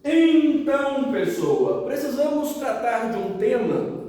Então, pessoa, precisamos tratar de um tema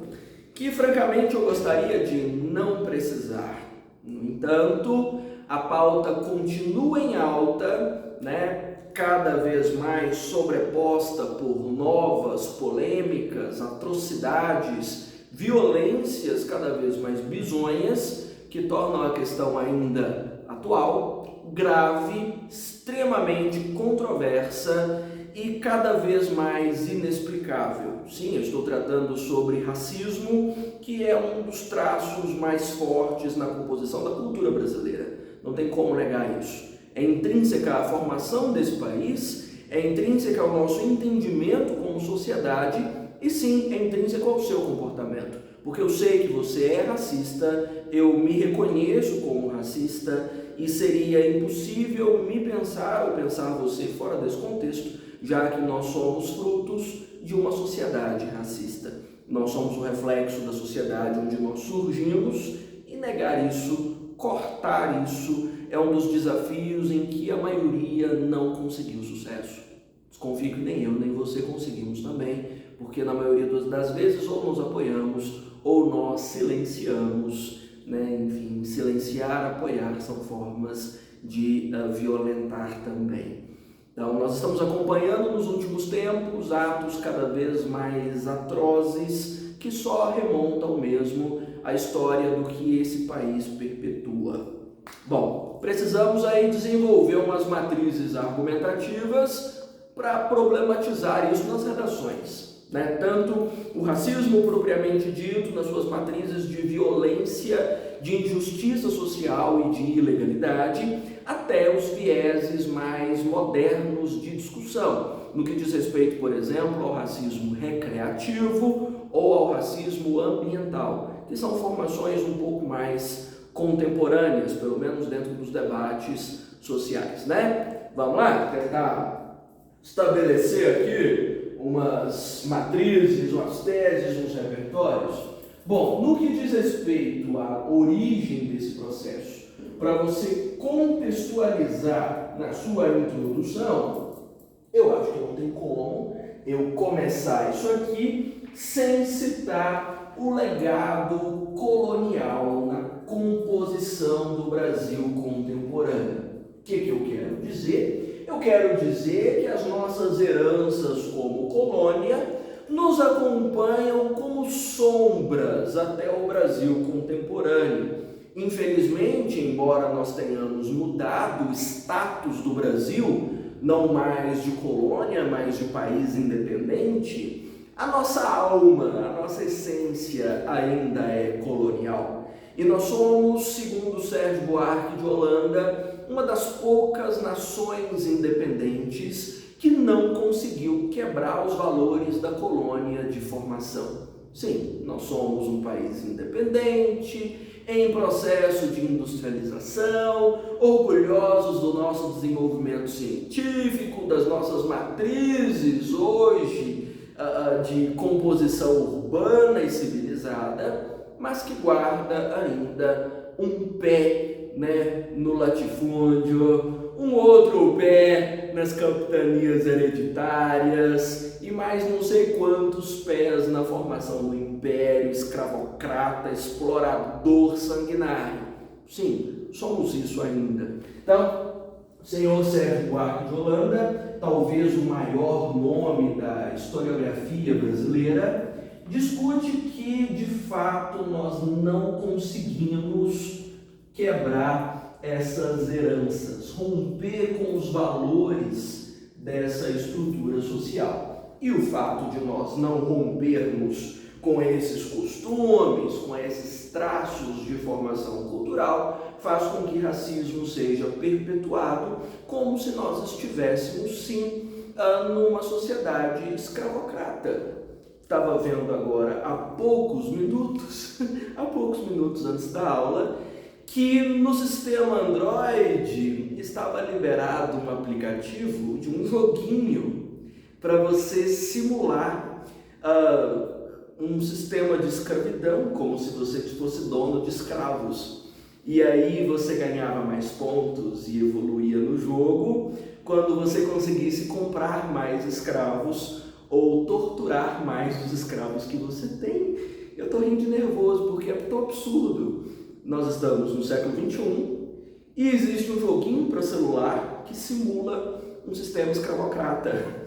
que, francamente, eu gostaria de não precisar. No entanto, a pauta continua em alta, né? Cada vez mais sobreposta por novas polêmicas, atrocidades, violências cada vez mais bizonhas, que tornam a questão ainda atual, grave, extremamente controversa e cada vez mais inexplicável. Sim, eu estou tratando sobre racismo, que é um dos traços mais fortes na composição da cultura brasileira. Não tem como negar isso. É intrínseca à formação desse país, é intrínseca ao nosso entendimento como sociedade e sim, é intrínseco ao seu comportamento. Porque eu sei que você é racista, eu me reconheço como racista e seria impossível me pensar ou pensar você fora desse contexto, já que nós somos frutos de uma sociedade racista. Nós somos o reflexo da sociedade onde nós surgimos e negar isso, cortar isso, é um dos desafios em que a maioria não conseguiu sucesso. Desconfio que nem eu nem você conseguimos também, porque na maioria das vezes ou nos apoiamos ou nós silenciamos, né? Enfim, silenciar, apoiar são formas de violentar também. Então, nós estamos acompanhando nos últimos tempos atos cada vez mais atrozes que só remontam mesmo à história do que esse país perpetua. Bom, precisamos aí desenvolver umas matrizes argumentativas para problematizar isso nas redações, né? Tanto o racismo propriamente dito, nas suas matrizes de violência, de injustiça social e de ilegalidade, até os vieses mais modernos de discussão, no que diz respeito, por exemplo, ao racismo recreativo ou ao racismo ambiental, que são formações um pouco mais contemporâneas, pelo menos dentro dos debates sociais, né? Vamos lá tentar estabelecer aqui umas matrizes, umas teses, uns repertórios. Bom, no que diz respeito à origem desse processo, para você contextualizar na sua introdução, eu acho que não tem como eu começar isso aqui sem citar o legado colonial na composição do Brasil contemporâneo. O que eu quero dizer? Eu quero dizer que as nossas heranças como colônia nos acompanham como sombras até o Brasil contemporâneo. Infelizmente, embora nós tenhamos mudado o status do Brasil, não mais de colônia, mas de país independente, a nossa alma, a nossa essência ainda é colonial. E nós somos, segundo Sérgio Buarque de Holanda, uma das poucas nações independentes que não conseguiu quebrar os valores da colônia de formação. Sim, nós somos um país independente, em processo de industrialização, orgulhosos do nosso desenvolvimento científico, das nossas matrizes hoje de composição urbana e civilizada, mas que guarda ainda um pé, né, no latifúndio, um outro pé nas capitanias hereditárias e mais não sei quantos pés na formação do império escravocrata, explorador, sanguinário. Sim, somos isso ainda. Então, o senhor Sérgio Buarque de Holanda, talvez o maior nome da historiografia brasileira, discute que, de fato, nós não conseguimos quebrar essas heranças, romper com os valores dessa estrutura social. E o fato de nós não rompermos com esses costumes, com esses traços de formação cultural, faz com que racismo seja perpetuado como se nós estivéssemos, sim, numa sociedade escravocrata. Estava vendo agora há poucos minutos antes da aula, que no sistema Android estava liberado um aplicativo de um joguinho para você simular um sistema de escravidão, como se você fosse dono de escravos. E aí você ganhava mais pontos e evoluía no jogo quando você conseguisse comprar mais escravos ou torturar mais os escravos que você tem. Eu estou rindo de nervoso porque é tão absurdo. Nós estamos no século XXI e existe um joguinho para celular que simula um sistema escravocrata.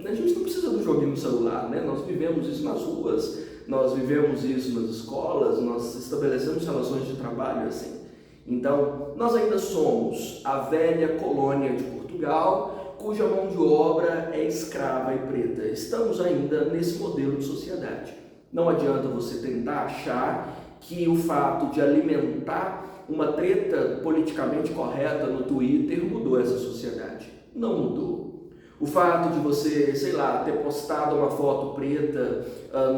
A gente não precisa do joguinho no celular, né? Nós vivemos isso nas ruas, nós vivemos isso nas escolas, nós estabelecemos relações de trabalho assim. Então, nós ainda somos a velha colônia de Portugal, cuja mão de obra é escrava e preta. Estamos ainda nesse modelo de sociedade. Não adianta você tentar achar que o fato de alimentar uma treta politicamente correta no Twitter mudou essa sociedade. Não mudou. O fato de você, sei lá, ter postado uma foto preta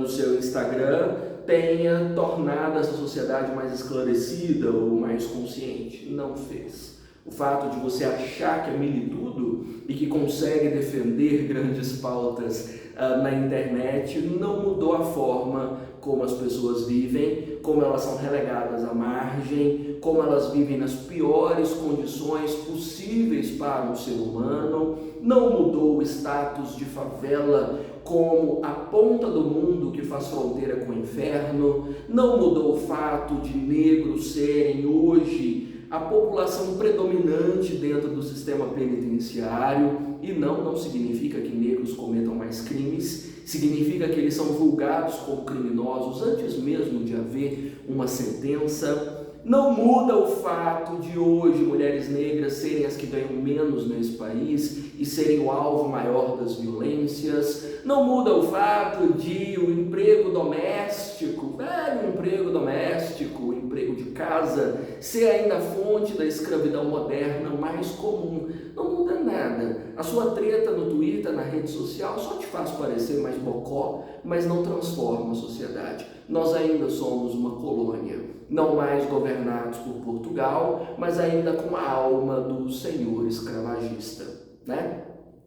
no seu Instagram tenha tornado essa sociedade mais esclarecida ou mais consciente. Não fez. O fato de você achar que é militudo e que consegue defender grandes pautas na internet não mudou a forma como as pessoas vivem, como elas são relegadas à margem, como elas vivem nas piores condições possíveis para um ser humano. Não mudou o status de favela como a ponta do mundo que faz fronteira com o inferno. Não mudou o fato de negros serem hoje a população predominante dentro do sistema penitenciário, e não significa que negros cometam mais crimes, significa que eles são julgados como criminosos antes mesmo de haver uma sentença. Não muda o fato de hoje mulheres negras serem as que ganham menos nesse país e serem o alvo maior das violências. Não muda o fato de o emprego doméstico, velho emprego doméstico, emprego de casa, ser ainda a fonte da escravidão moderna mais comum. Não muda nada. A sua treta no Twitter, na rede social, só te faz parecer mais bocó, mas não transforma a sociedade. Nós ainda somos uma colônia, não mais governados por Portugal, mas ainda com a alma do senhor escravagista, né?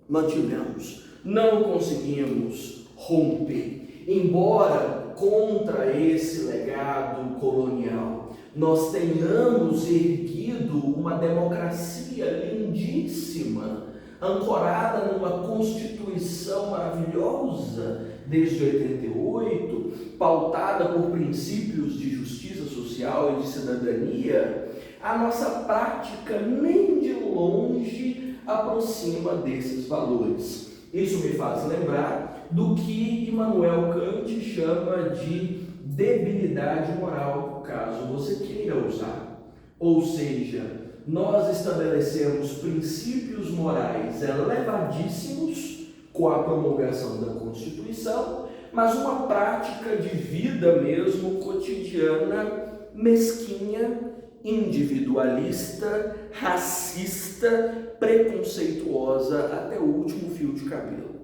Mantivemos, não conseguimos romper, embora contra esse legado colonial nós tenhamos erguido uma democracia lindíssima, ancorada numa Constituição maravilhosa desde 88, pautada por princípios de justiça social e de cidadania, a nossa prática nem de longe aproxima desses valores. Isso me faz lembrar do que Immanuel Kant chama de debilidade moral, caso você queira usar. Ou seja, nós estabelecemos princípios morais elevadíssimos com a promulgação da Constituição, mas uma prática de vida mesmo cotidiana mesquinha, individualista, racista, preconceituosa até o último fio de cabelo.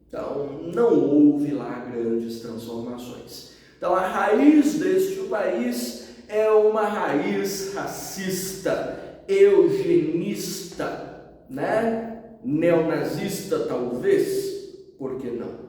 Então, não houve lá grandes transformações. Então, a raiz deste país é uma raiz racista, eugenista, né? Neonazista, talvez, por que não?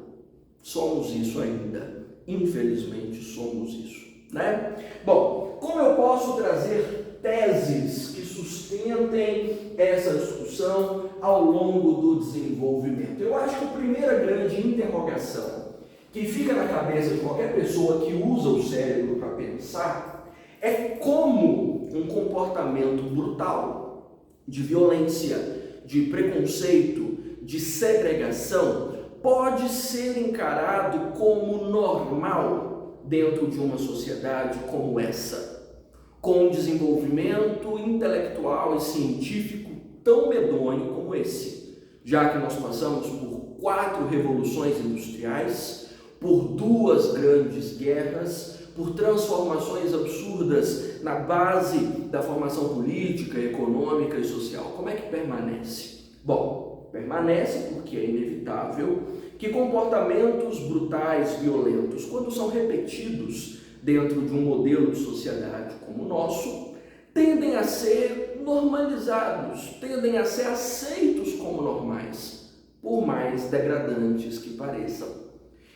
Somos isso ainda, infelizmente somos isso, né? Bom, como eu posso trazer teses que sustentem essa discussão ao longo do desenvolvimento? Eu acho que a primeira grande interrogação que fica na cabeça de qualquer pessoa que usa o cérebro para pensar é como um comportamento brutal de violência, de preconceito, de segregação pode ser encarado como normal dentro de uma sociedade como essa, com um desenvolvimento intelectual e científico tão medonho como esse, já que nós passamos por 4 revoluções industriais, por 2 grandes guerras, por transformações absurdas na base da formação política, econômica e social. Como é que permanece? Bom, permanece porque é inevitável que comportamentos brutais, violentos, quando são repetidos dentro de um modelo de sociedade como o nosso, tendem a ser normalizados, tendem a ser aceitos como normais, por mais degradantes que pareçam.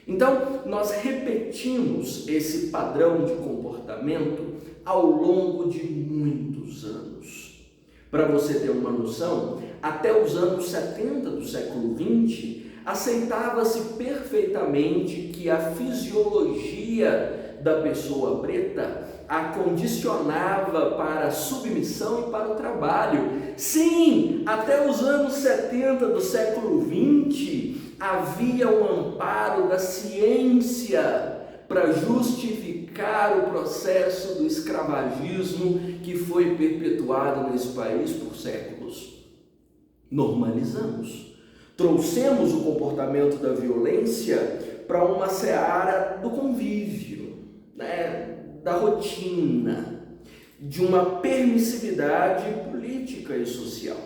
Então, nós repetimos esse padrão de comportamento ao longo de muitos anos. Para você ter uma noção, até os anos 70 do século XX, aceitava-se perfeitamente que a fisiologia da pessoa preta a condicionava para a submissão e para o trabalho. Sim, até os anos 70 do século XX havia um amparo da ciência para justificar o processo do escravagismo que foi perpetuado nesse país por séculos. Normalizamos. Trouxemos o comportamento da violência para uma seara do convívio, da rotina, de uma permissividade política e social.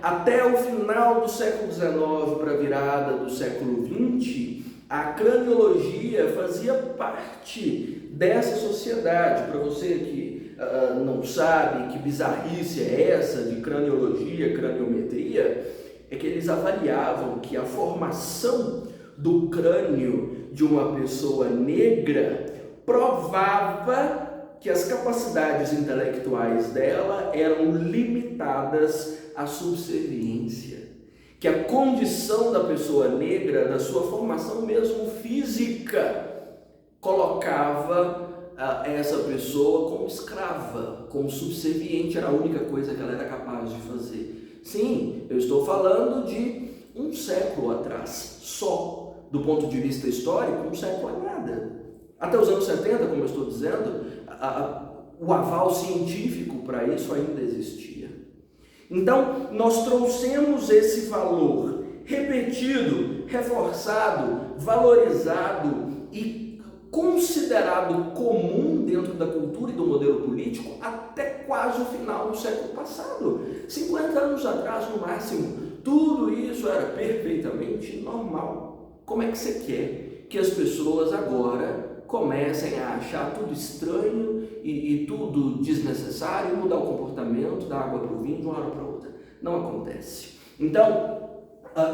Até o final do século XIX para a virada do século XX, a craniologia fazia parte dessa sociedade. Para você que não sabe que bizarrice é essa de craniologia, craniometria, é que eles avaliavam que a formação do crânio de uma pessoa negra provava que as capacidades intelectuais dela eram limitadas à subserviência, que a condição da pessoa negra, da sua formação mesmo física, colocava essa pessoa como escrava, como subserviente, era a única coisa que ela era capaz de fazer. Sim, eu estou falando de um século atrás, só do ponto de vista histórico, um século é nada. Até os anos 70, como eu estou dizendo, o aval científico para isso ainda existia. Então, nós trouxemos esse valor repetido, reforçado, valorizado e considerado comum dentro da cultura e do modelo político até quase o final do século passado. 50 anos atrás, no máximo, tudo isso era perfeitamente normal. Como é que você quer que as pessoas agora comecem a achar tudo estranho e tudo desnecessário e mudar o comportamento da água para o vinho de uma hora para outra? Não acontece. Então,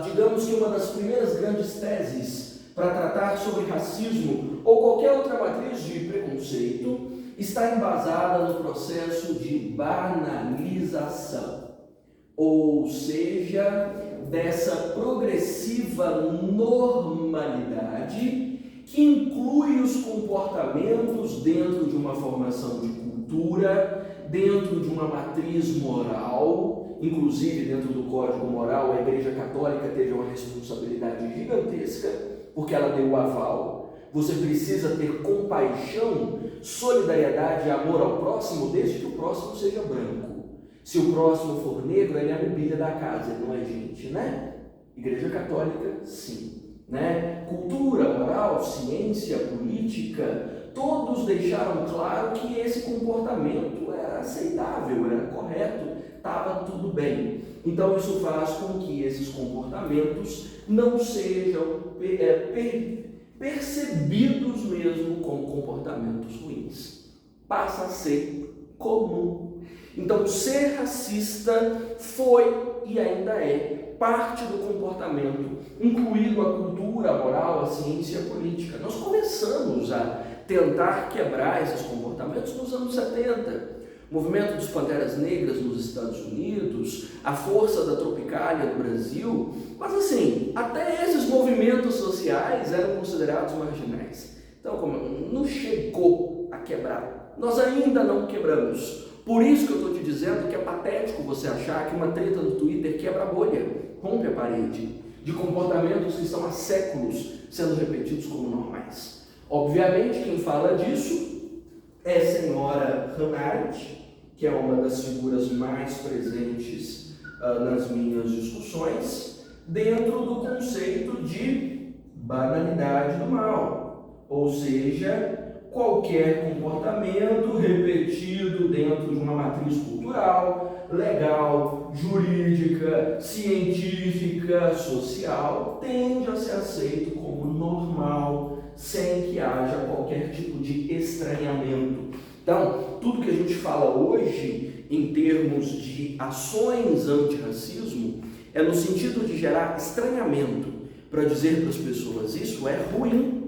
digamos que uma das primeiras grandes teses para tratar sobre racismo ou qualquer outra matriz de preconceito está embasada no processo de banalização, ou seja, dessa progressiva normalidade que inclui os comportamentos dentro de uma formação de cultura, dentro de uma matriz moral, inclusive dentro do Código Moral. A Igreja Católica teve uma responsabilidade gigantesca, porque ela deu o aval. Você precisa ter compaixão, solidariedade e amor ao próximo, desde que o próximo seja branco. Se o próximo for negro, ele é a mobília da casa, ele não é gente, Igreja Católica, sim. Cultura, moral, ciência, política, todos deixaram claro que esse comportamento era aceitável, era correto, estava tudo bem. Então isso faz com que esses comportamentos não sejam percebidos mesmo como comportamentos ruins. Passa a ser comum. Então ser racista foi e ainda é parte do comportamento, incluído a cultura, a moral, a ciência e a política. Nós começamos a tentar quebrar esses comportamentos nos anos 70. O movimento dos Panteras Negras nos Estados Unidos, a força da Tropicália no Brasil, mas assim, até esses movimentos sociais eram considerados marginais. Então, como não chegou a quebrar, nós ainda não quebramos. Por isso que eu estou te dizendo que é patético você achar que uma treta no Twitter quebra a bolha, rompe a parede de comportamentos que estão há séculos sendo repetidos como normais. Obviamente, quem fala disso é a senhora Hannah Arendt, que é uma das figuras mais presentes nas minhas discussões, dentro do conceito de banalidade do mal, ou seja, qualquer comportamento repetido dentro de uma matriz cultural, legal, jurídica, científica, social, tende a ser aceito como normal, sem que haja qualquer tipo de estranhamento. Então, tudo que a gente fala hoje em termos de ações antirracismo é no sentido de gerar estranhamento, para dizer para as pessoas, isso é ruim.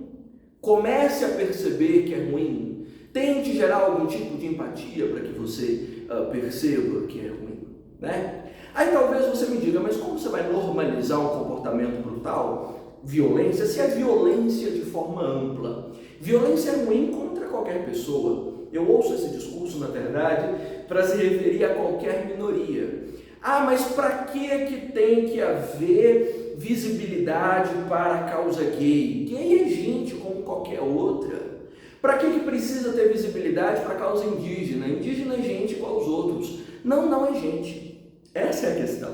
Comece a perceber que é ruim. Tente gerar algum tipo de empatia para que você perceba que é ruim. Aí talvez você me diga, mas como você vai normalizar um comportamento brutal, violência, se é violência de forma ampla? Violência é ruim contra qualquer pessoa. Eu ouço esse discurso, na verdade, para se referir a qualquer minoria. Ah, mas para que tem que haver visibilidade para a causa gay? Gay é gente como qualquer outra. Para que precisa ter visibilidade para a causa indígena? Indígena é gente igual aos outros. Não, não é gente. Essa é a questão.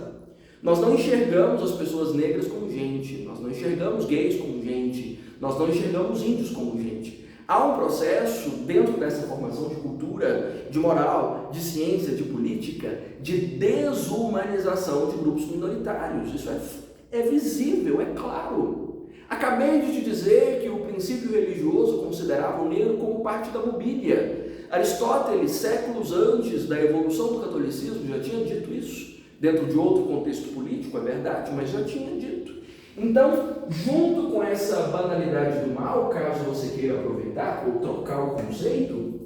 Nós não enxergamos as pessoas negras como gente, nós não enxergamos gays como gente, nós não enxergamos índios como gente. Há um processo dentro dessa formação de cultura, de moral, de ciência, de política, de desumanização de grupos minoritários. Isso é visível, é claro. Acabei de te dizer que o princípio religioso considerava o negro como parte da mobília. Aristóteles, séculos antes da evolução do catolicismo, já tinha dito isso. Dentro de outro contexto político, é verdade, mas já tinha dito. Então, junto com essa banalidade do mal, caso você queira aproveitar ou trocar o conceito,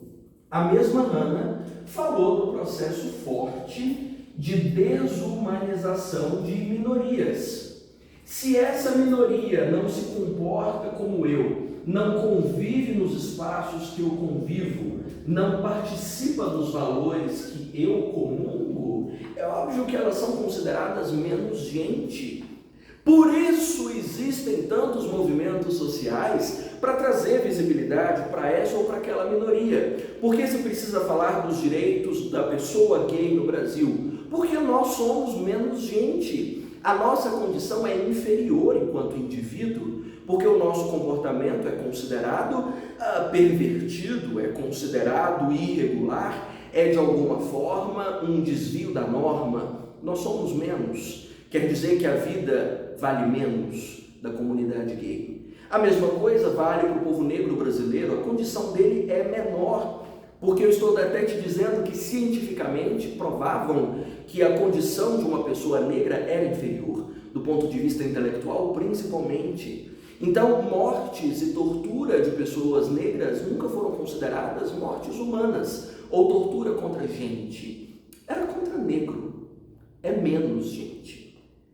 a mesma Hannah falou do processo forte de desumanização de minorias. Se essa minoria não se comporta como eu, não convive nos espaços que eu convivo, não participa dos valores que eu comungo, é óbvio que elas são consideradas menos gente. Por isso existem tantos movimentos sociais para trazer visibilidade para essa ou para aquela minoria. Por que se precisa falar dos direitos da pessoa gay no Brasil? Porque nós somos menos gente. A nossa condição é inferior enquanto indivíduo, porque o nosso comportamento é considerado pervertido, é considerado irregular, é de alguma forma um desvio da norma. Nós somos menos. Quer dizer que a vida vale menos da comunidade gay. A mesma coisa vale para o povo negro brasileiro, a condição dele é menor, porque eu estou até te dizendo que cientificamente provavam que a condição de uma pessoa negra era inferior, do ponto de vista intelectual principalmente. Então, mortes e tortura de pessoas negras nunca foram consideradas mortes humanas, ou tortura contra gente. Era contra negro, é menos gente.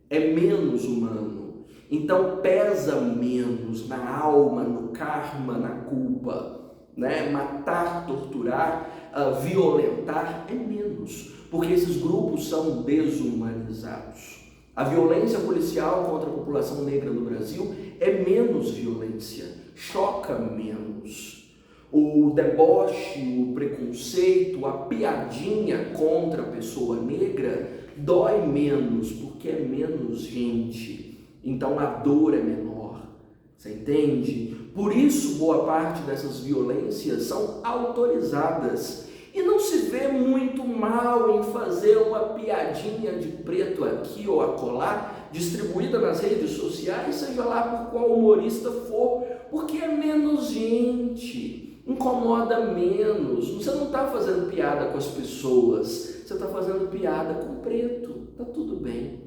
É menos humano, então pesa menos na alma, no karma, na culpa, né? Matar, torturar, violentar é menos, porque esses grupos são desumanizados. A violência policial contra a população negra no Brasil é menos violência, choca menos. O deboche, o preconceito, a piadinha contra a pessoa negra dói menos, porque é menos gente, então a dor é menor, você entende? Por isso boa parte dessas violências são autorizadas, e não se vê muito mal em fazer uma piadinha de preto aqui ou acolá, distribuída nas redes sociais, seja lá por qual humorista for, porque é menos gente, incomoda menos. Você não está fazendo piada com as pessoas, você está fazendo piada com o preto, está tudo bem,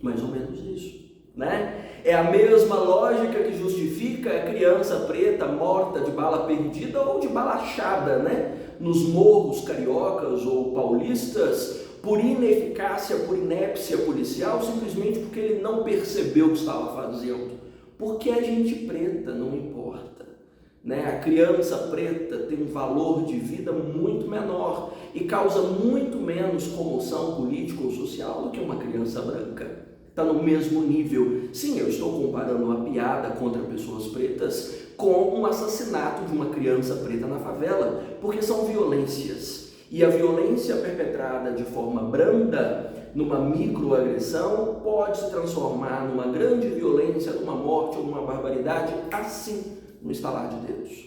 mais ou menos isso, né? É a mesma lógica que justifica a criança preta morta de bala perdida ou de bala achada, né? Nos morros cariocas ou paulistas, por ineficácia, por inépcia policial, simplesmente porque ele não percebeu o que estava fazendo, porque é gente preta, não importa. Né? A criança preta tem um valor de vida muito menor e causa muito menos comoção política ou social do que uma criança branca. Está no mesmo nível. Sim, eu estou comparando uma piada contra pessoas pretas com um assassinato de uma criança preta na favela, porque são violências. E a violência perpetrada de forma branda, numa microagressão, pode se transformar numa grande violência, numa morte ou numa barbaridade, assim, no estalar de dedos.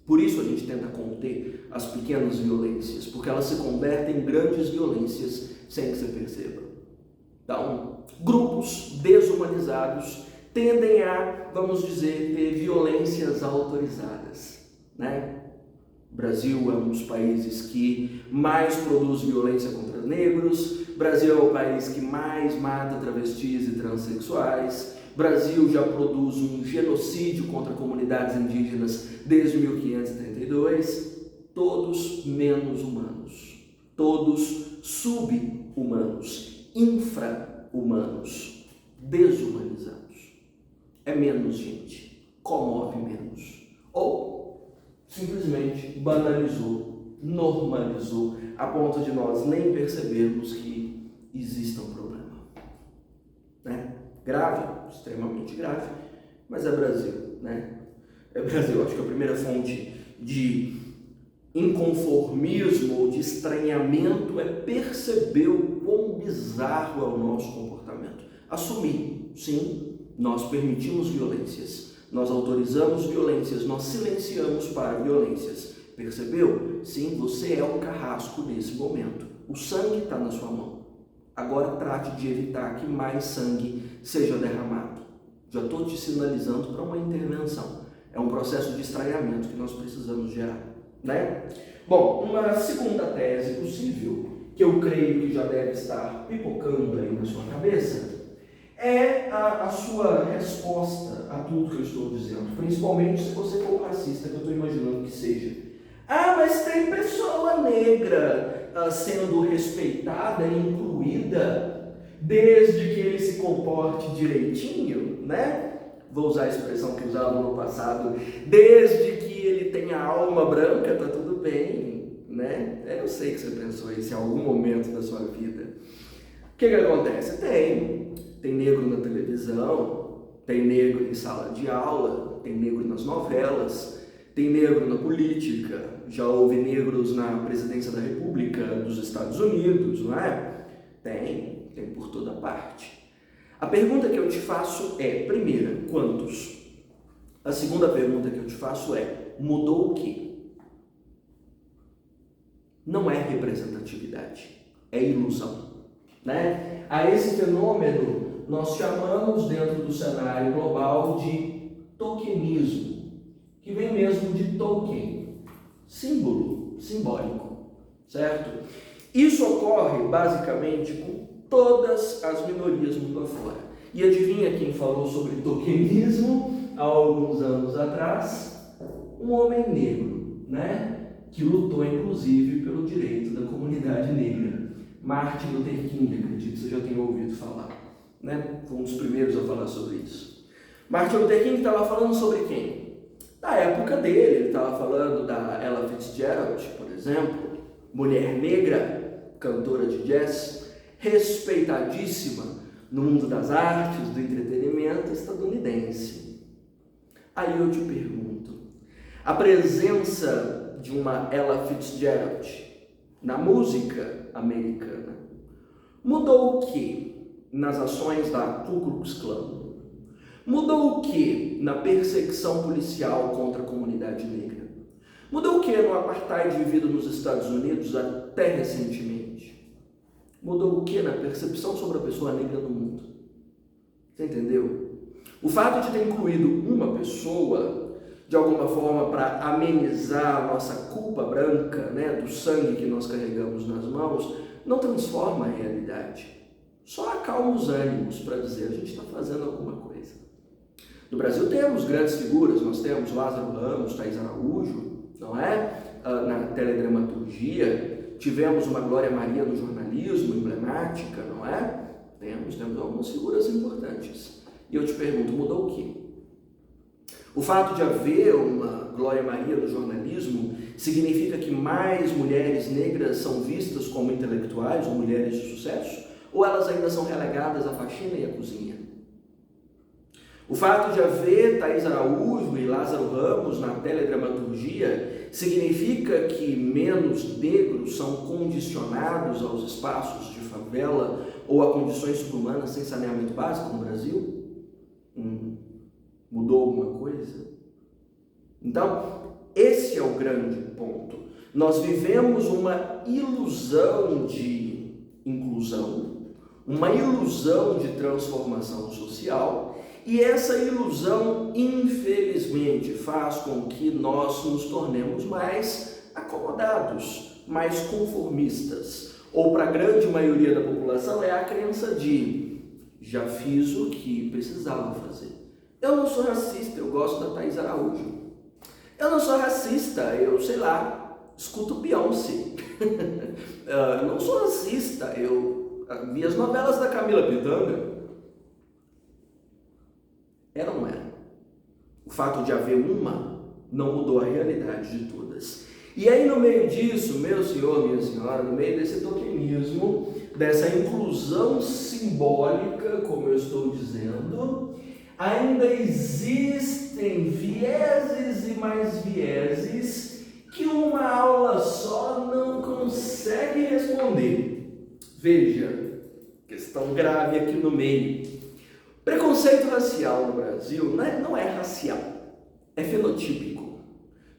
Por isso a gente tenta conter as pequenas violências, porque elas se convertem em grandes violências sem que você perceba. Então, grupos desumanizados tendem a, vamos dizer, ter violências autorizadas, né? O Brasil é um dos países que mais produz violência contra negros, o Brasil é o país que mais mata travestis e transexuais, o Brasil já produz um genocídio contra comunidades indígenas desde 1532, todos menos humanos, todos sub-humanos, infra-humanos, desumanizados. É menos gente, comove menos. Ou simplesmente banalizou, normalizou, a ponto de nós nem percebermos que existe um problema. Né? Grave, extremamente grave, mas é Brasil, né? É Brasil, acho que a primeira fonte de inconformismo ou de estranhamento é perceber o quão bizarro é o nosso comportamento. Assumir, sim, nós permitimos violências, nós autorizamos violências, nós silenciamos para violências. Percebeu? Sim, você é o carrasco nesse momento. O sangue está na sua mão. Agora trate de evitar que mais sangue seja derramado. Já estou te sinalizando para uma intervenção. É um processo de estranhamento que nós precisamos gerar, né? Bom, uma segunda tese possível, que eu creio que já deve estar pipocando aí na sua cabeça, é a sua resposta a tudo que eu estou dizendo, principalmente se você for racista, que eu estou imaginando que seja. Ah, mas tem pessoa negra sendo respeitada e incluída desde que ele se comporte direitinho, né? Vou usar a expressão que usava no passado, desde que ele tenha alma branca, tá tudo bem, né? Eu sei que você pensou isso em algum momento da sua vida. O que acontece? Tem negro na televisão, tem negro em sala de aula, tem negro nas novelas, tem negro na política, já houve negros na presidência da República dos Estados Unidos, não é? Tem por toda parte. A pergunta que eu te faço é, primeira, quantos? A segunda pergunta que eu te faço é, mudou o quê? Não é representatividade, é ilusão, né? A esse fenômeno nós chamamos dentro do cenário global de tokenismo, que vem mesmo de token, símbolo, simbólico, certo? Isso ocorre basicamente com todas as minorias mundo afora. E adivinha quem falou sobre tokenismo há alguns anos atrás? Um homem negro, né? Que lutou inclusive pelo direito da comunidade negra. Martin Luther King, acredito que você já tenha ouvido falar, né? Foi um dos primeiros a falar sobre isso. Martin Luther King estava falando sobre quem? Da época dele, ele estava falando da Ella Fitzgerald, por exemplo, mulher negra, cantora de jazz, respeitadíssima no mundo das artes, do entretenimento estadunidense. Aí eu te pergunto, a presença de uma Ella Fitzgerald na música americana mudou o que nas ações da Ku Klux Klan? Mudou o que na perseguição policial contra a comunidade negra? Mudou o que no apartheid vivido nos Estados Unidos até recentemente? Mudou o que na percepção sobre a pessoa negra no mundo? Você entendeu? O fato de ter incluído uma pessoa, de alguma forma, para amenizar a nossa culpa branca, né, do sangue que nós carregamos nas mãos, não transforma a realidade. Só acalma os ânimos para dizer, a gente está fazendo alguma coisa. No Brasil temos grandes figuras, nós temos Lázaro Ramos, Thaís Araújo, não é? Na teledramaturgia, tivemos uma Glória Maria no jornalismo, emblemática, não é? Temos algumas figuras importantes. E eu te pergunto, mudou o quê? O fato de haver uma Glória Maria no jornalismo significa que mais mulheres negras são vistas como intelectuais ou mulheres de sucesso? Ou elas ainda são relegadas à faxina e à cozinha? O fato de haver Thaís Araújo e Lázaro Ramos na teledramaturgia significa que menos negros são condicionados aos espaços de favela ou a condições subhumanas sem saneamento básico no Brasil? Mudou alguma coisa? Então, esse é o grande ponto. Nós vivemos uma ilusão de inclusão, uma ilusão de transformação social. E essa ilusão, infelizmente, faz com que nós nos tornemos mais acomodados, mais conformistas. Ou para a grande maioria da população é a crença de já fiz o que precisava fazer. Eu não sou racista, eu gosto da Thaís Araújo. Eu não sou racista, eu, sei lá, escuto Beyoncé. Eu não sou racista, eu vi as novelas da Camila Pitanga. Era ou não era? O fato de haver uma não mudou a realidade de todas. E aí, no meio disso, meu senhor, minha senhora, no meio desse tokenismo, dessa inclusão simbólica, como eu estou dizendo, ainda existem vieses e mais vieses que uma aula só não consegue responder. Veja, questão grave aqui no meio. Preconceito racial no Brasil não é racial, é fenotípico.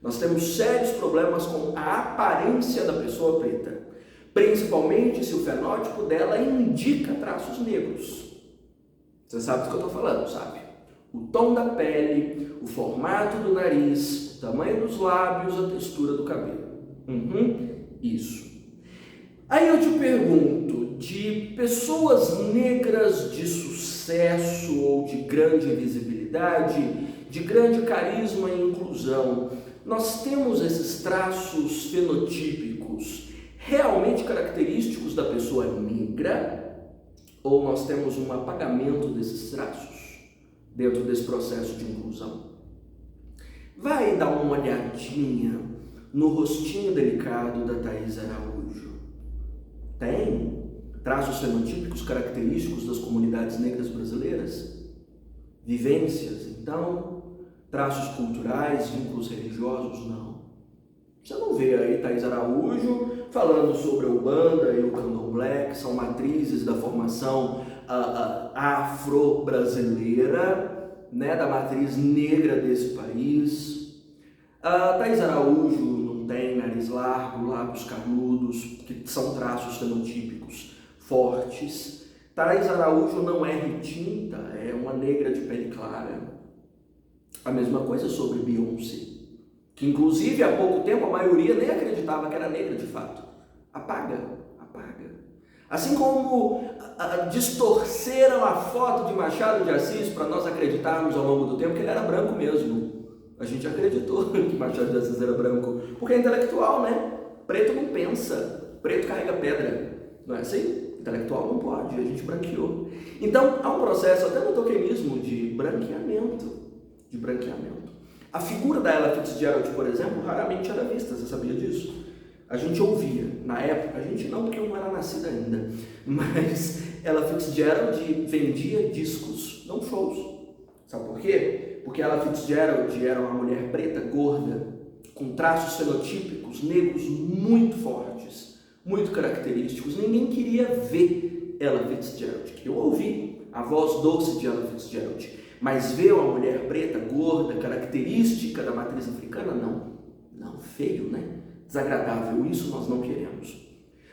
Nós temos sérios problemas com a aparência da pessoa preta, principalmente se o fenótipo dela indica traços negros. Você sabe do que eu estou falando, sabe? O tom da pele, o formato do nariz, o tamanho dos lábios, a textura do cabelo. Isso. Aí eu te pergunto, de pessoas negras de sucesso ou de grande visibilidade, de grande carisma e inclusão, nós temos esses traços fenotípicos realmente característicos da pessoa negra, ou nós temos um apagamento desses traços dentro desse processo de inclusão? Vai dar uma olhadinha no rostinho delicado da Thaís Araújo. Tem traços fenotípicos característicos das comunidades negras brasileiras? Vivências, então? Traços culturais, vínculos religiosos? Não. Você não vê aí Thaís Araújo falando sobre a Umbanda e o Candomblé, que são matrizes da formação afro-brasileira, né, da matriz negra desse país. Thaís Araújo não tem nariz largo, lábios canudos, que são traços fenotípicos fortes. Thaís Araújo não é retinta, é uma negra de pele clara. A mesma coisa sobre Beyoncé, que inclusive há pouco tempo a maioria nem acreditava que era negra de fato. Apaga. Assim como distorceram a foto de Machado de Assis para nós acreditarmos ao longo do tempo que ele era branco mesmo. A gente acreditou que Machado de Assis era branco, porque é intelectual, né? Preto não pensa, preto carrega pedra, não é assim? Intelectual não pode, a gente branqueou. Então há um processo até no tokenismo de branqueamento. A figura da Ella Fitzgerald, por exemplo, raramente era vista, você sabia disso? A gente ouvia, na época, a gente não, porque eu não era nascida ainda, mas Ella Fitzgerald vendia discos, não shows. Sabe por quê? Porque Ella Fitzgerald era uma mulher preta, gorda, com traços fenotípicos negros muito fortes, muito característicos. Ninguém queria ver Ella Fitzgerald, queria ouvir a voz doce de Ella Fitzgerald. Mas ver uma mulher preta, gorda, característica da matriz africana, não, feio, né? Desagradável, isso nós não queremos.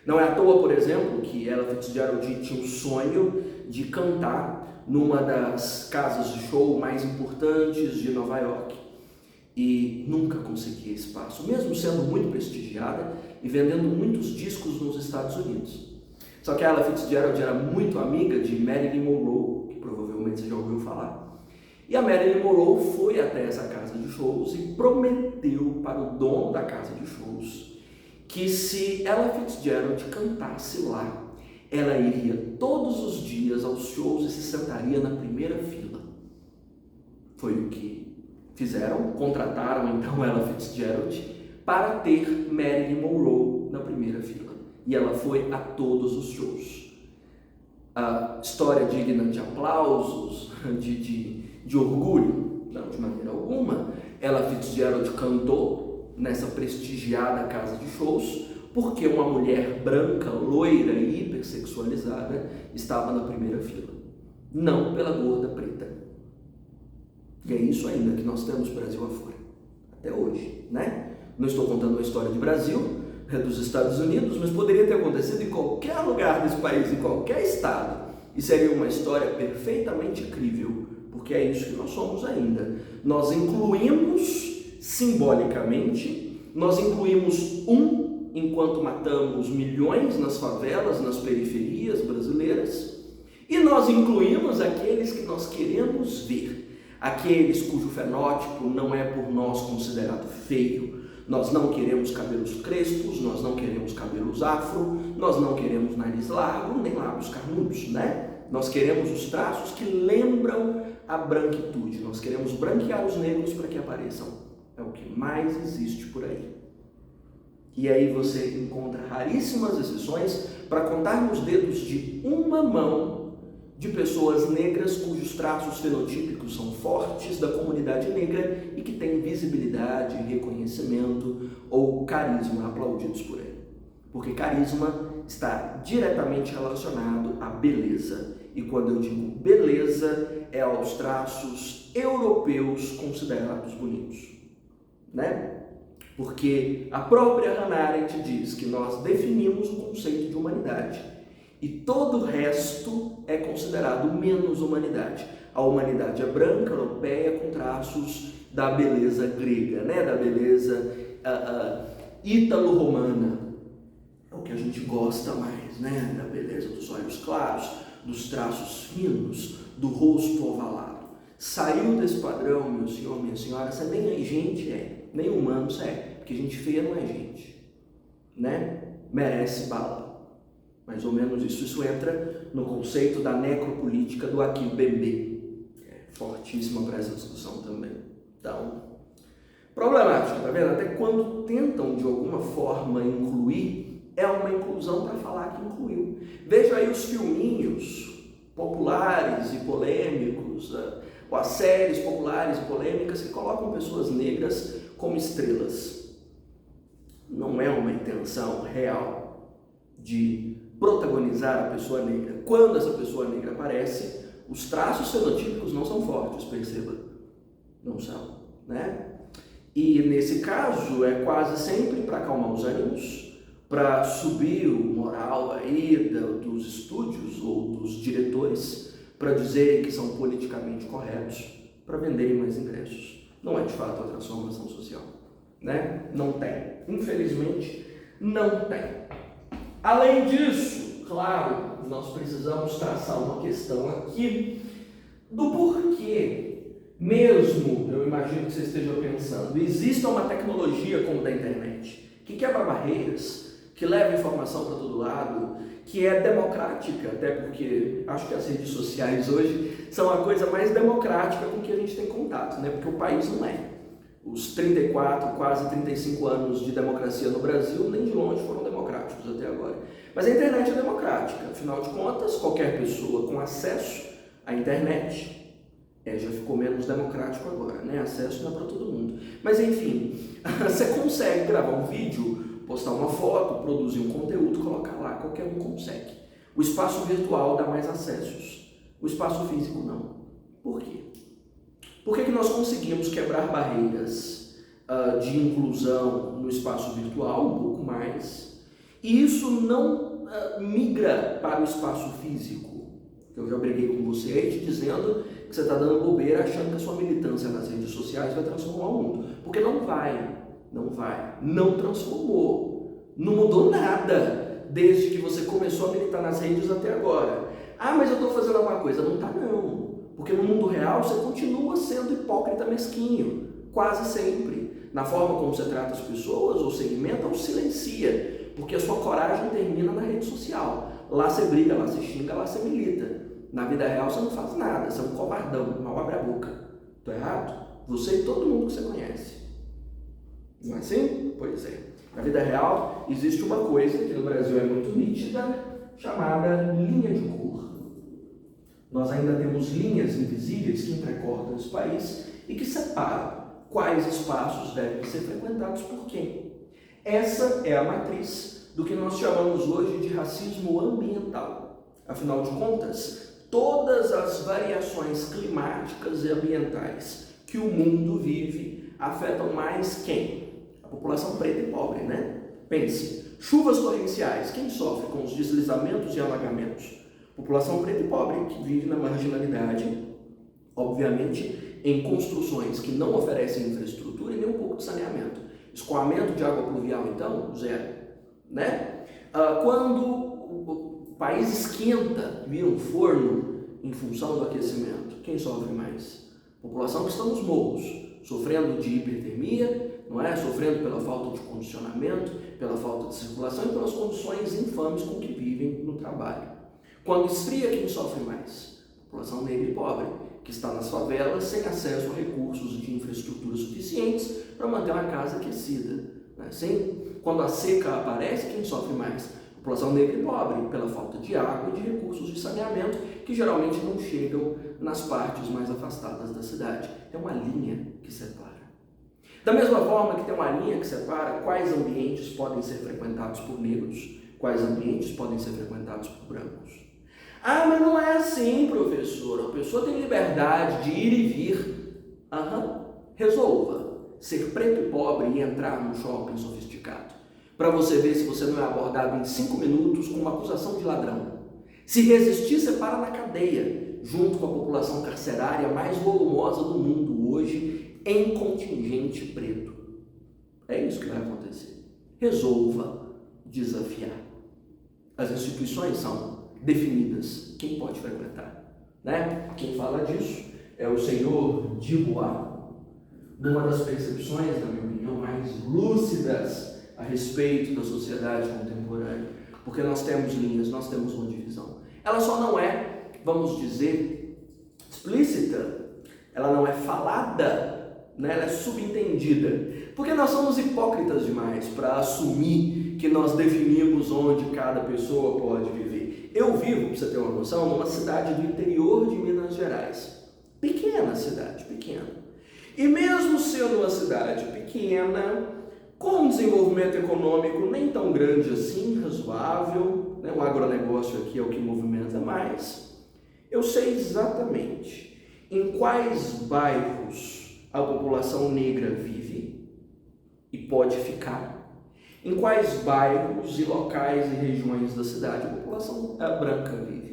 Não é à toa, por exemplo, que Ella Fitzgerald tinha um sonho de cantar numa das casas de show mais importantes de Nova York e nunca conseguia espaço, mesmo sendo muito prestigiada e vendendo muitos discos nos Estados Unidos. Só que a Ella Fitzgerald era muito amiga de Marilyn Monroe, que provavelmente você já ouviu falar. E a Marilyn Monroe foi até essa casa de shows e prometeu para o dono da casa de shows que se Ella Fitzgerald cantasse lá, ela iria todos os dias aos shows e se sentaria na primeira fila. Foi o que fizeram, contrataram então Ella Fitzgerald para ter Marilyn Monroe na primeira fila. E ela foi a todos os shows. A história digna de aplausos, de orgulho? Não, de maneira alguma. Ella Fitzgerald cantou nessa prestigiada casa de shows porque uma mulher branca, loira e hipersexualizada estava na primeira fila, não pela gorda preta. E é isso ainda que nós temos Brasil afora, até hoje, né? Não estou contando uma história de Brasil, é dos Estados Unidos, mas poderia ter acontecido em qualquer lugar desse país, em qualquer estado, e seria uma história perfeitamente crível, porque é isso que nós somos ainda. Nós incluímos simbolicamente, nós incluímos enquanto matamos milhões nas favelas, nas periferias brasileiras, e nós incluímos aqueles que nós queremos ver, aqueles cujo fenótipo não é por nós considerado feio, Nós não queremos cabelos crespos, nós não queremos cabelos afro, nós não queremos nariz largo, nem lábios carnudos, né? Nós queremos os traços que lembram a branquitude. Nós queremos branquear os negros para que apareçam. É o que mais existe por aí. E aí você encontra raríssimas exceções para contar nos dedos de uma mão de pessoas negras cujos traços fenotípicos são fortes da comunidade negra e que têm visibilidade, reconhecimento ou carisma aplaudidos por aí. Porque carisma está diretamente relacionado à beleza. E quando eu digo beleza, é aos traços europeus considerados bonitos, né? Porque a própria Hannah Arendt diz que nós definimos o conceito de humanidade e todo o resto é considerado menos humanidade. A humanidade é branca, europeia, com traços da beleza grega, né? Da beleza ítalo-romana. É o que a gente gosta mais, né? Da beleza dos olhos claros, dos traços finos, do rosto ovalado. Saiu desse padrão, meu senhor, minha senhora, você nem gente é, nem humano você é, porque gente feia não é gente, né? Merece bala. Mais ou menos isso. Isso entra no conceito da necropolítica do Akil Bembe. É fortíssima para essa discussão também. Então, problemática, tá vendo? Até quando tentam de alguma forma incluir, é uma inclusão para falar que incluiu. Veja aí os filminhos populares e polêmicos, ou as séries populares e polêmicas que colocam pessoas negras como estrelas. Não é uma intenção real de protagonizar a pessoa negra. Quando essa pessoa negra aparece, os traços fenotípicos não são fortes, perceba. Não são, né? E nesse caso é quase sempre para acalmar os ânimos, para subir o moral aí dos estúdios ou dos diretores, para dizerem que são politicamente corretos, para venderem mais ingressos. Não é de fato a transformação social, né? Não tem. Infelizmente, não tem. Além disso, claro, nós precisamos traçar uma questão aqui do porquê, mesmo, eu imagino que você esteja pensando, existe uma tecnologia como a da internet, que quebra barreiras, que leva informação para todo lado, que é democrática, até porque acho que as redes sociais hoje são a coisa mais democrática com que a gente tem contato, né? Porque o país não é. Os 34, quase 35 anos de democracia no Brasil, nem de longe foram democráticos até agora. Mas a internet é democrática, afinal de contas, qualquer pessoa com acesso à internet já ficou menos democrático agora, né? Acesso não é para todo mundo. Mas enfim, você consegue gravar um vídeo, postar uma foto, produzir um conteúdo, colocar lá, qualquer um consegue. O espaço virtual dá mais acessos, o espaço físico não. Por quê? Por que nós conseguimos quebrar barreiras de inclusão no espaço virtual um pouco mais, e isso não migra para o espaço físico? Eu já briguei com você aí te dizendo que você está dando bobeira achando que a sua militância nas redes sociais vai transformar o mundo, porque não vai, não transformou, não mudou nada desde que você começou a militar nas redes até agora. Ah, mas eu estou fazendo alguma coisa. Não está não. Porque no mundo real você continua sendo hipócrita mesquinho, quase sempre, na forma como você trata as pessoas, ou segmenta, ou silencia, porque a sua coragem termina na rede social. Lá você briga, lá você xinga, lá você milita. Na vida real você não faz nada, você é um covardão, mal abre a boca. Estou errado? Você e todo mundo que você conhece. Não é assim? Pois é. Na vida real existe uma coisa que no Brasil é muito nítida, chamada linha de cor. Nós ainda temos linhas invisíveis que intercortam esse país e que separam quais espaços devem ser frequentados por quem. Essa é a matriz do que nós chamamos hoje de racismo ambiental. Afinal de contas, todas as variações climáticas e ambientais que o mundo vive afetam mais quem? A população preta e pobre, né? Pense, chuvas torrenciais, quem sofre com os deslizamentos e alagamentos? População preta e pobre, que vive na marginalidade, obviamente em construções que não oferecem infraestrutura e nem um pouco de saneamento. Escoamento de água pluvial, então, zero, né? Quando o país esquenta, vira um forno em função do aquecimento, quem sofre mais? População que está nos morros, sofrendo de hipertermia, não é? Sofrendo pela falta de condicionamento, pela falta de circulação e pelas condições infames com que vivem no trabalho. Quando esfria, quem sofre mais? A população negra e pobre, que está nas favelas sem acesso a recursos de infraestrutura suficientes para manter uma casa aquecida. Não é assim? Quando a seca aparece, quem sofre mais? A população negra e pobre, pela falta de água e de recursos de saneamento, que geralmente não chegam nas partes mais afastadas da cidade. Tem uma linha que separa. Da mesma forma que tem uma linha que separa quais ambientes podem ser frequentados por negros, quais ambientes podem ser frequentados por brancos. Ah, mas não é assim, professor. A pessoa tem liberdade de ir e vir. Resolva ser preto e pobre e entrar num shopping sofisticado, para você ver se você não é abordado em 5 minutos com uma acusação de ladrão. Se resistir, você para na cadeia, junto com a população carcerária mais volumosa do mundo hoje, em contingente preto. É isso que vai acontecer. Resolva desafiar. As instituições são definidas. Quem pode frequentar? Né? Quem fala disso é o senhor Dubois, numa das percepções, na minha opinião, mais lúcidas a respeito da sociedade contemporânea. Porque nós temos linhas, nós temos uma divisão. Ela só não é, vamos dizer, explícita, ela não é falada, né? Ela é subentendida. Porque nós somos hipócritas demais para assumir que nós definimos onde cada pessoa pode viver. Eu vivo, para você ter uma noção, numa cidade do interior de Minas Gerais. Pequena cidade, pequena. E mesmo sendo uma cidade pequena, com um desenvolvimento econômico nem tão grande assim, razoável, né? O agronegócio aqui é o que movimenta mais, eu sei exatamente em quais bairros a população negra vive e pode ficar, em quais bairros e locais e regiões da cidade a população branca vive.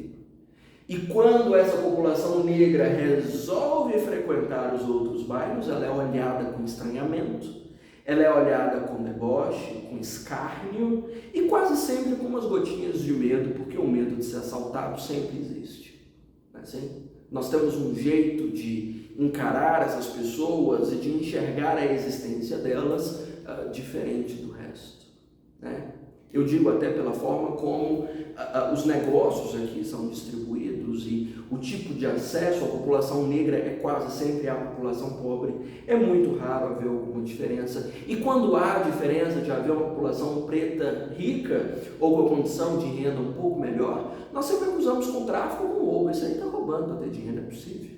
E quando essa população negra resolve frequentar os outros bairros, ela é olhada com estranhamento, ela é olhada com deboche, com escárnio e quase sempre com umas gotinhas de medo, porque o medo de ser assaltado sempre existe. Não é assim? Nós temos um jeito de encarar essas pessoas e de enxergar a existência delas diferente do resto, né? Eu digo até pela forma como os negócios aqui são distribuídos e o tipo de acesso à população negra é quase sempre a população pobre. É muito raro haver alguma diferença. E quando há diferença de haver uma população preta rica ou com a condição de renda um pouco melhor, nós sempre acusamos com tráfico ou com roubo. Isso aí está roubando para ter dinheiro, é possível.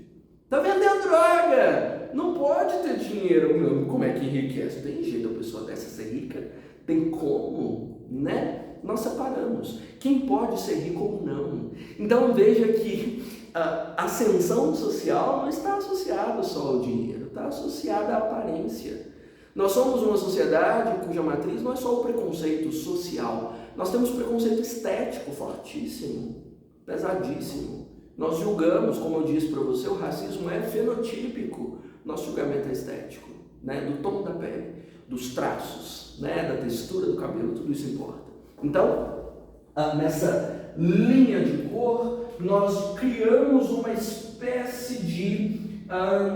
Está vendendo droga! Não pode ter dinheiro. Como é que enriquece? Tem jeito a pessoa dessa ser rica? Tem como, né? Nós separamos quem pode ser rico ou não. Então veja que a ascensão social não está associada só ao dinheiro, está associada à aparência. Nós somos uma sociedade cuja matriz não é só o preconceito social, nós temos preconceito estético fortíssimo, pesadíssimo. Nós julgamos, como eu disse para você, o racismo é fenotípico, nosso julgamento é estético, né? Do tom da pele, dos traços, né? Da textura do cabelo, tudo isso importa. Então, nessa linha de cor, nós criamos uma espécie de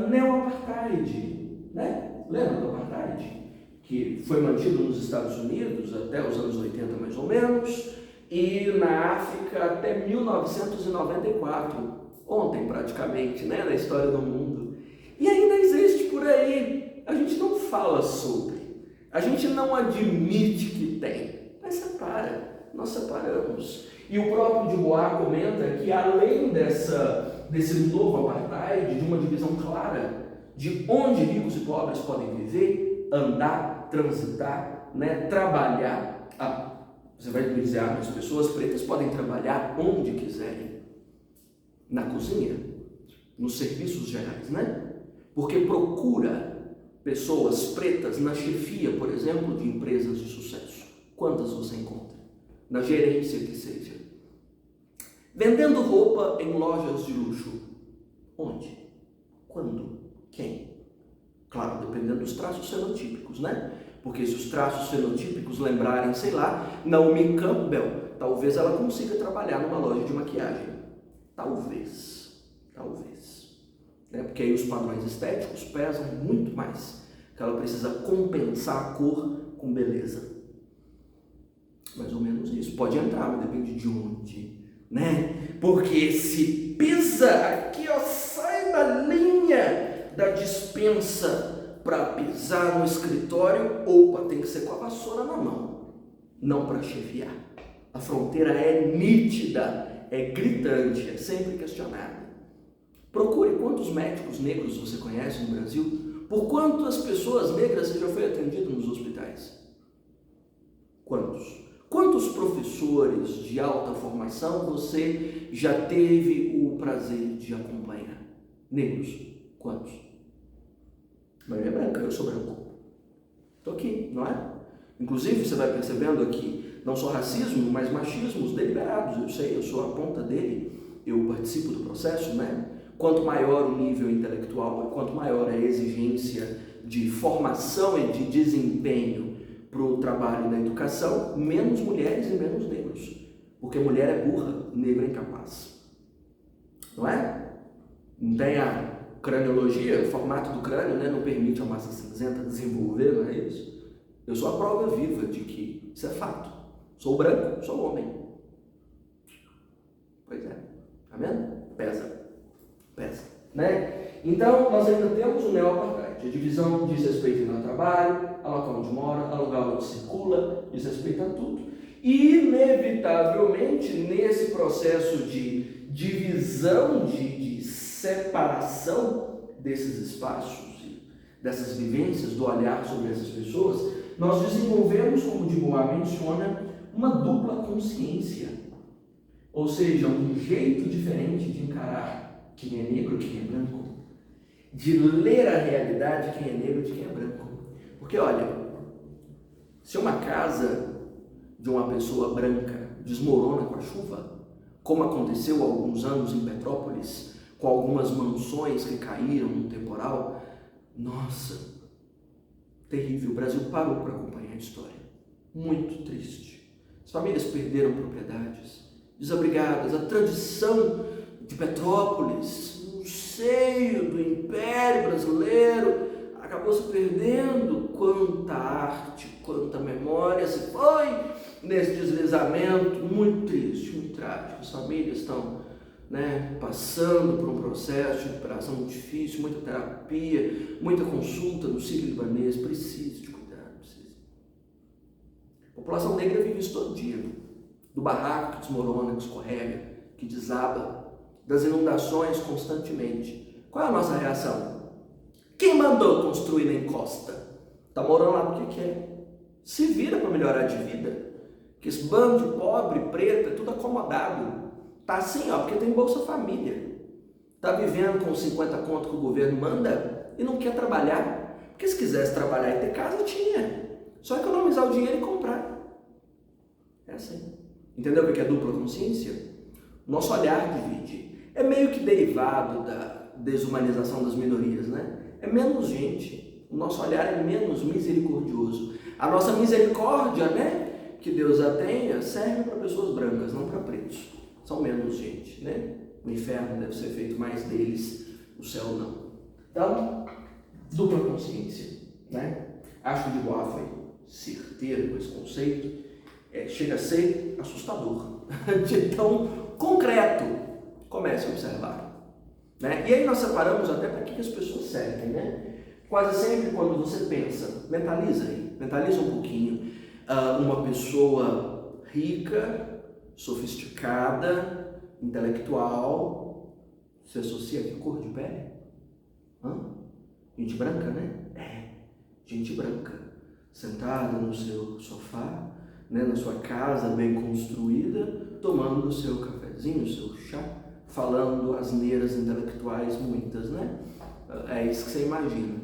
neo-apartheid, né? Lembra do apartheid? Que foi mantido nos Estados Unidos até os anos 80 mais ou menos, e na África até 1994, ontem praticamente, né? Na história do mundo. E ainda existe por aí, a gente não fala sobre, a gente não admite que tem. Mas separa, nós separamos. E o próprio Dubois comenta que além desse novo apartheid, de uma divisão clara de onde ricos e pobres podem viver, andar, transitar, né, trabalhar. Você vai me dizer, as pessoas pretas podem trabalhar onde quiserem. Na cozinha, nos serviços gerais, né? Porque procura pessoas pretas na chefia, por exemplo, de empresas de sucesso. Quantas você encontra? Na gerência que seja. Vendendo roupa em lojas de luxo. Onde? Quando? Quem? Claro, dependendo dos traços fenotípicos, né? Porque se os traços fenotípicos lembrarem, sei lá, Naomi Campbell, talvez ela consiga trabalhar numa loja de maquiagem. Talvez. Né? Porque aí os padrões estéticos pesam muito mais. que ela precisa compensar a cor com beleza. Mais ou menos isso. Pode entrar, mas depende de onde, né? Porque se pisa aqui, ó, sai da linha da dispensa para pisar no escritório, opa, tem que ser com a vassoura na mão, não para chefiar. A fronteira é nítida, é gritante, é sempre questionada. Procure quantos médicos negros você conhece no Brasil. Por quantas pessoas negras você já foi atendido nos hospitais? Quantos? Quantos professores de alta formação você já teve o prazer de acompanhar? Negros? Quantos? A maioria é branca, eu sou branco. Estou aqui, não é? Inclusive, você vai percebendo aqui, não só racismo, mas machismos deliberados. Eu sei, eu sou a ponta dele, eu participo do processo, né? Quanto maior o nível intelectual, quanto maior a exigência de formação e de desempenho para o trabalho na educação, menos mulheres e menos negros. Porque mulher é burra, negro é incapaz. Não é? Não tem a craniologia, o formato do crânio, né, não permite a massa cinzenta desenvolver, não é isso? Eu sou a prova viva de que isso é fato. Sou branco, sou homem. Pois é. Tá vendo? Pesa, né? Então, nós ainda temos o neo-apartheid. A divisão diz respeito ao trabalho, ao local onde mora, ao lugar onde circula, diz respeito a tudo. E, inevitavelmente, nesse processo de divisão, de separação desses espaços, dessas vivências, do olhar sobre essas pessoas, nós desenvolvemos, como o Dubois menciona, uma dupla consciência. Ou seja, um jeito diferente de encarar quem é negro e quem é branco, de ler a realidade de quem é negro e de quem é branco. Porque, olha, se uma casa de uma pessoa branca desmorona com a chuva, como aconteceu há alguns anos em Petrópolis, com algumas mansões que caíram no temporal, nossa, terrível. O Brasil parou para acompanhar a história. Muito triste. As famílias perderam propriedades, desabrigadas. A tradição de Petrópolis, no seio do Império Brasileiro, acabou se perdendo. Quanta arte, quanta memória se foi nesse deslizamento. Muito triste, muito trágico. As famílias estão, né, passando por um processo de recuperação muito difícil, muita terapia, muita consulta no sírio-libanês. Precisa de cuidado, precisa. A população negra vive isso todo dia. Do barraco que desmorona, que escorrega, que desaba, das inundações constantemente. Qual é a nossa reação? Quem mandou construir na encosta? Está morando lá porque quer. Se vira para melhorar de vida. Que esse bando de pobre, preto, é tudo acomodado. Tá assim, ó, porque tem Bolsa Família. Tá vivendo com os 50 contos que o governo manda e não quer trabalhar. Porque se quisesse trabalhar e ter casa, tinha. Só economizar o dinheiro e comprar. É assim. Entendeu o que é dupla consciência? Nosso olhar divide. É meio que derivado da desumanização das minorias, né? É menos gente. O nosso olhar é menos misericordioso. A nossa misericórdia, né, que Deus a tenha, serve para pessoas brancas, não para pretos. São menos gente, né? O inferno deve ser feito mais deles, o céu não. Então, dupla consciência, né? Acho que o Dubois foi certeiro com esse conceito. Chega a ser assustador, de tão concreto. Comece a observar, né? E aí nós separamos até para que as pessoas servem, né? Quase sempre quando você pensa, mentaliza um pouquinho, uma pessoa rica, sofisticada, intelectual, se associa com cor de pele? Gente branca, né? Gente branca, sentada no seu sofá, né, na sua casa bem construída, tomando o seu cafezinho, o seu chá, falando asneiras intelectuais muitas, né? É isso que você imagina.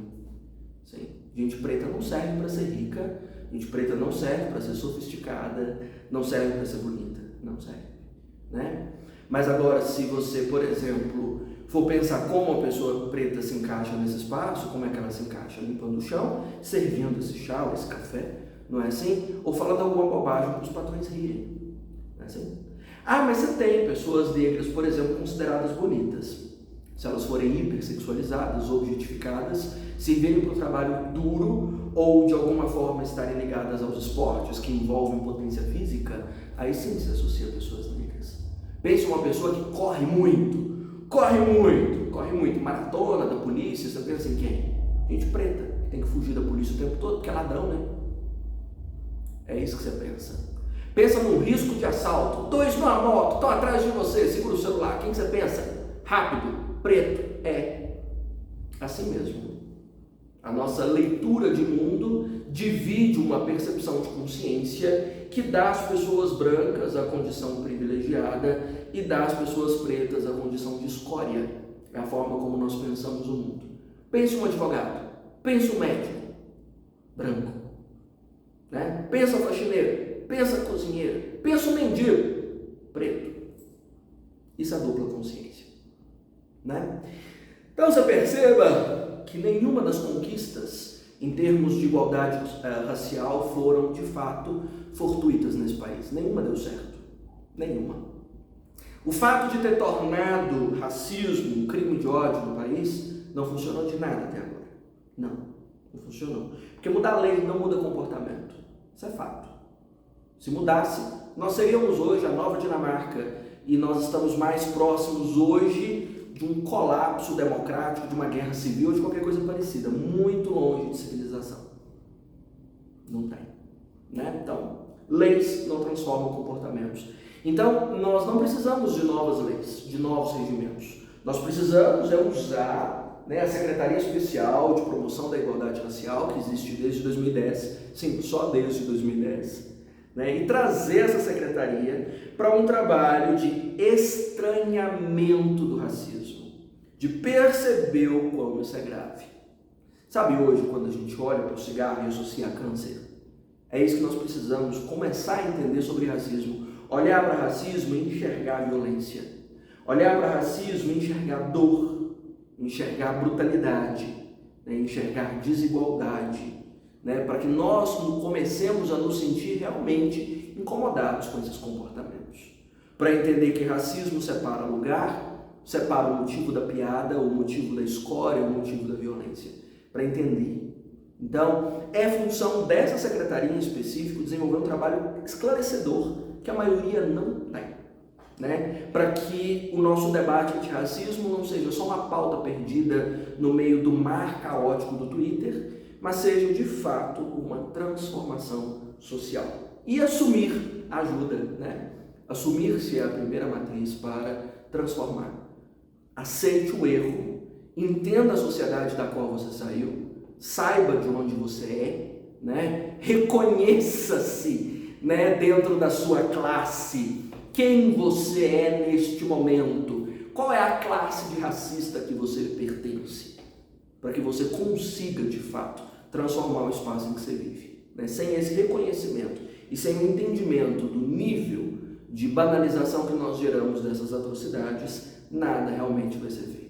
Sim. Gente preta não serve para ser rica, gente preta não serve para ser sofisticada, não serve para ser bonita, não serve, né? Mas agora, se você, por exemplo, for pensar como a pessoa preta se encaixa nesse espaço, como é que ela se encaixa? Limpando o chão, servindo esse chá, esse café, não é assim? Ou falando alguma bobagem para os patrões rirem, não é assim? Mas você tem pessoas negras, por exemplo, consideradas bonitas. se elas forem hipersexualizadas, objetificadas, se virem para o trabalho duro ou de alguma forma estarem ligadas aos esportes que envolvem potência física, aí sim se associa a pessoas negras. Pense uma pessoa que corre muito, maratona da polícia, você pensa em quem? Gente preta, que tem que fugir da polícia o tempo todo, porque é ladrão, né? É isso que você pensa. Pensa num risco de assalto, 2 numa moto, estão atrás de você, segura o celular, quem que você pensa? Rápido, preto, é assim mesmo. A nossa leitura de mundo divide uma percepção de consciência que dá às pessoas brancas a condição privilegiada e dá às pessoas pretas a condição de escória. É a forma como nós pensamos o mundo. Pense um advogado, pense um médico, branco, né? Pensa faxineiro, pensa cozinheiro, pensa um mendigo, preto. Isso é a dupla consciência, né? Então você perceba que nenhuma das conquistas em termos de igualdade racial foram de fato fortuitas nesse país. Nenhuma deu certo, nenhuma. O fato de ter tornado racismo um crime de ódio no país não funcionou de nada até agora. Não funcionou. Porque mudar lei não muda comportamento. Isso é fato. Se mudasse, nós seríamos hoje a nova Dinamarca e nós estamos mais próximos hoje de um colapso democrático, de uma guerra civil, de qualquer coisa parecida, muito longe de civilização. Não tem, né? Então, leis não transformam comportamentos. Então, nós não precisamos de novas leis, de novos regimentos. Nós precisamos usar, né, a Secretaria Especial de Promoção da Igualdade Racial, que existe desde 2010, sim, só desde 2010, né, e trazer essa secretaria para um trabalho de estranhamento do racismo, de perceber o quão isso é grave. Sabe, hoje, quando a gente olha para o cigarro e associa a câncer, é isso que nós precisamos começar a entender sobre racismo. Olhar para racismo e enxergar violência. Olhar para racismo e enxergar dor, enxergar brutalidade, né, enxergar desigualdade, né, para que nós comecemos a nos sentir realmente incomodados com esses comportamentos. Para entender que racismo separa lugar, separa o motivo da piada, o motivo da escória, o motivo da violência. Para entender. Então, é função dessa secretaria em específico desenvolver um trabalho esclarecedor que a maioria não tem, né? Para que o nosso debate antirracismo não seja só uma pauta perdida no meio do mar caótico do Twitter, mas seja de fato uma transformação social. E assumir ajuda, né? Assumir-se é a primeira matriz para transformar. Aceite o erro, entenda a sociedade da qual você saiu, saiba de onde você é, né? Reconheça-se, né, dentro da sua classe, quem você é neste momento, qual é a classe de racista que você pertence, para que você consiga de fato transformar o espaço em que você vive, né? Sem esse reconhecimento e sem o entendimento do nível de banalização que nós geramos dessas atrocidades, nada realmente vai ser feito.